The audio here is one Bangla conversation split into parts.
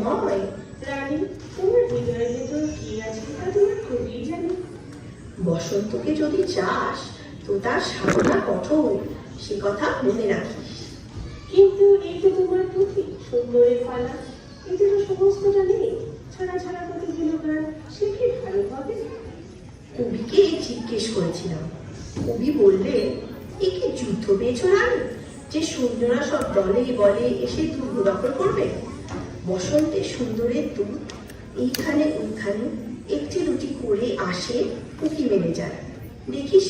চিন্ময়। রানী, তোমার হৃদয়ের ভেতর কি আছে তা তোমার খুবই জানি। বসন্তকে যদি চাস তো তার সাধনা কঠোর, সে কথা মনে রাখিস। কিন্তু এই তো তোমার পুঁথি, সুন্দরের পালা, এতে তো সমস্তটা নেই। ছাড়া ছাড়া কতগুলো গান, সে কি ভালো হবে? কবিকে জিজ্ঞেস করেছিলাম, কবি বললে, এ কি যুদ্ধ পেয়েছ রানী যে সৈন্যরা সব দলে বলে এসে দুর্গ দখল করবে? বসন্তে সুন্দরের দূত এইখানে ওইখানে একটি দুটি করে আসে, উঁকি মেরে যায়। দেখিস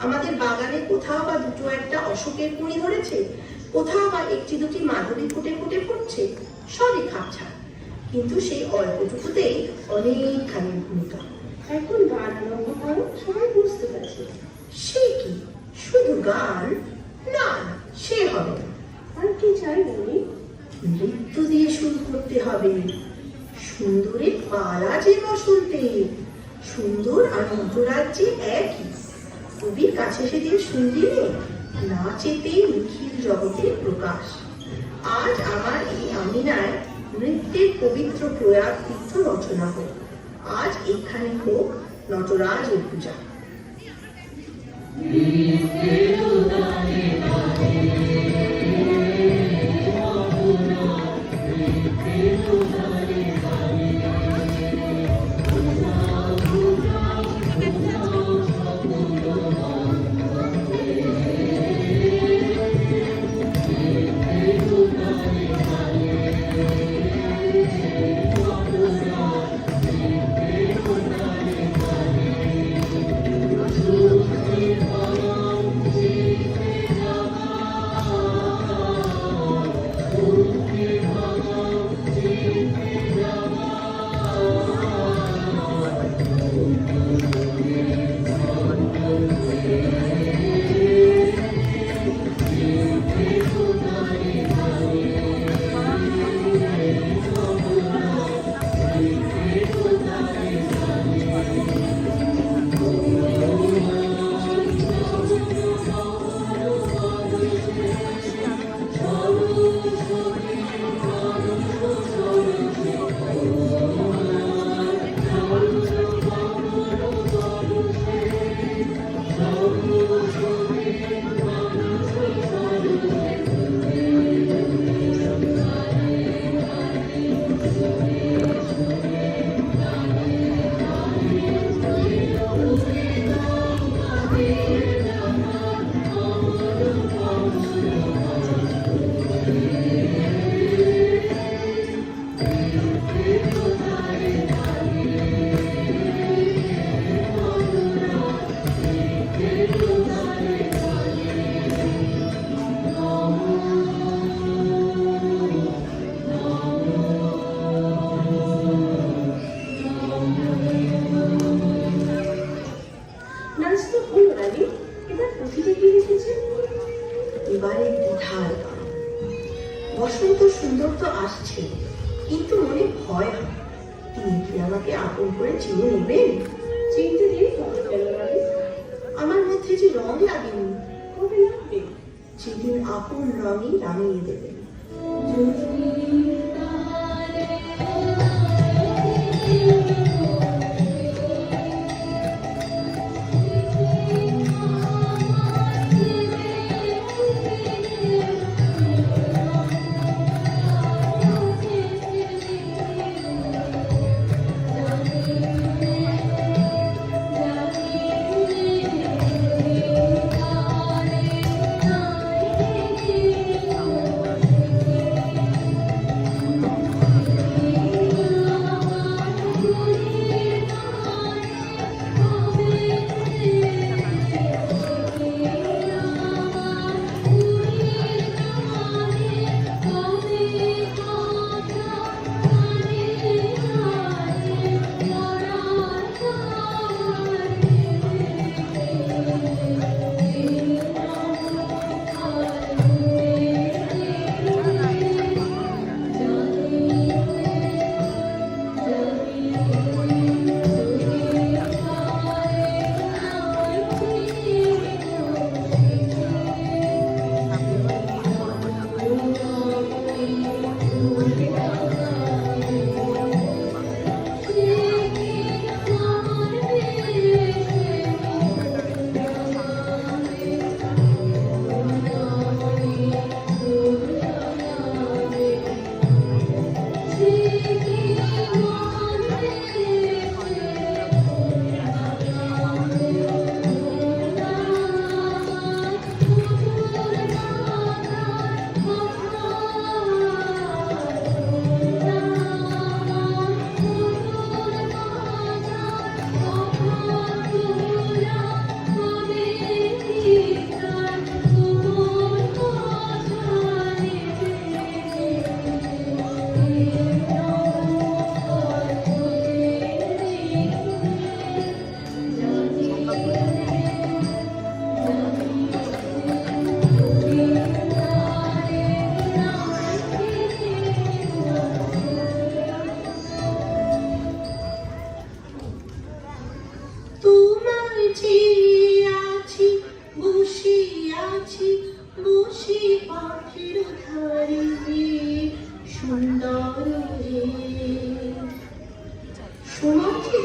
আমাদের বাগানে কোথাও বা দুটো একটা অশোকের কুঁড়ি ধরেছে, কোথাও বা একটি দুটি মাধবী ফুটে ফুটে ফুটছে, সবই খাপছাড়, কিন্তু সেই অল্পটুকুতেই অনেকখানি ভূমিকা। এখন গান আরম্ভ করো, সবাই বুঝতে পারছে। সে কি শুধু গান? না, সে হবে না। আর কি চাই বলি? নৃত্য দিয়ে শুরু করতে হবে। সুন্দরের পালা যে বসন্তে, সুন্দর আর নটরাজ্যে একই। কবির কাছে সেদিন শুনলিনে, নাচেতে নিখিল জগতের প্রকাশ। আজ আমার এই আমিনায় নৃত্যের পবিত্র প্রয়াগ তীর্থ রচনা হোক। আজ এখানে হোক নটরাজের পূজা। এবারে দ্বিধার গান। বসন্ত সুন্দর তো আসছে, কিন্তু মনে ভয় হয়, তিনি কি আমাকে আপন করে চিনে নেবেন? চিনতে দিয়ে কবে গেল রানী? আমার মধ্যে যে রং লাগেনি, কবে লাগবে? যেদিন আপন রঙই রাঙিয়ে দেবেন।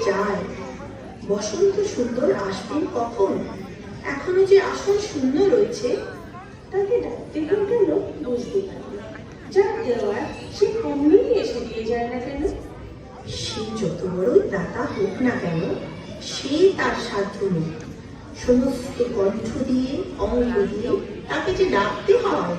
যায়। বসন্ত সুন্দর আসবেন কখন? এখনো যে আসন শূন্য রয়েছে। তাকে ডাকতে কেন বুঝতে পারি না। যা দেওয়ার সে অমনি এসে দিয়ে যায় না কেন? সে যত বড়ই দাতা হোক না কেন, সে তার সাধ্য নেই। সমস্ত কণ্ঠ দিয়ে, অঙ্গ দিয়ে তাকে যে ডাকতে হয়।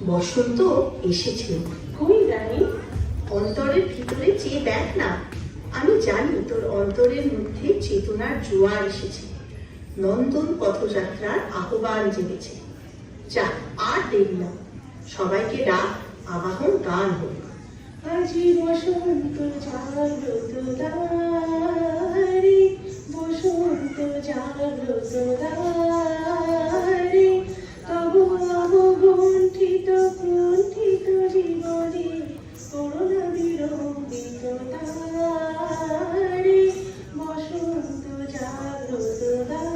বসন্ত এসেছে। কই রানী? অন্তরের ভিতরে চেয়ে দেখ না। আমি জানি তোর অন্তরের মধ্যে চেতনার জোয়ার এসেছে, নন্দন পথযাত্রার আহ্বান জেগেছে। যা, আর দেরি না, সবাইকে ডাক, আবাহন গান হোক। আজি বসন্ত জাগ্রত দ্বারে, বসন্ত জাগ্রত দ্বারে, তব অবগুণ্ঠিত কুণ্ঠিত জীবনে করুণা বিরঞ্জিত তারে, বসন্ত জাগ্রত দ্বারে।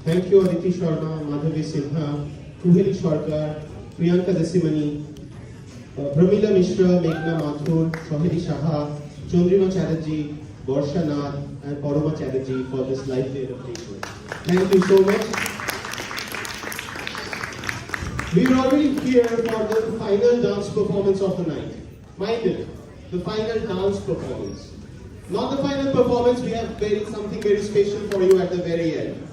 Thank you Aditi Sharma, Madhavi Sinha, Kuheli Sarkar, Priyanka Desimani, Pramila Mishra, Meghna Mathur, Sohini Shaha, Chandrima Chatterjee, Borsha Nath and Paroma Chatterjee for this live dedication. Thank you so much. We are already here for the final dance performance of the night. Mind it, the final dance performance. Not the final performance, we have something very special for you at the very end.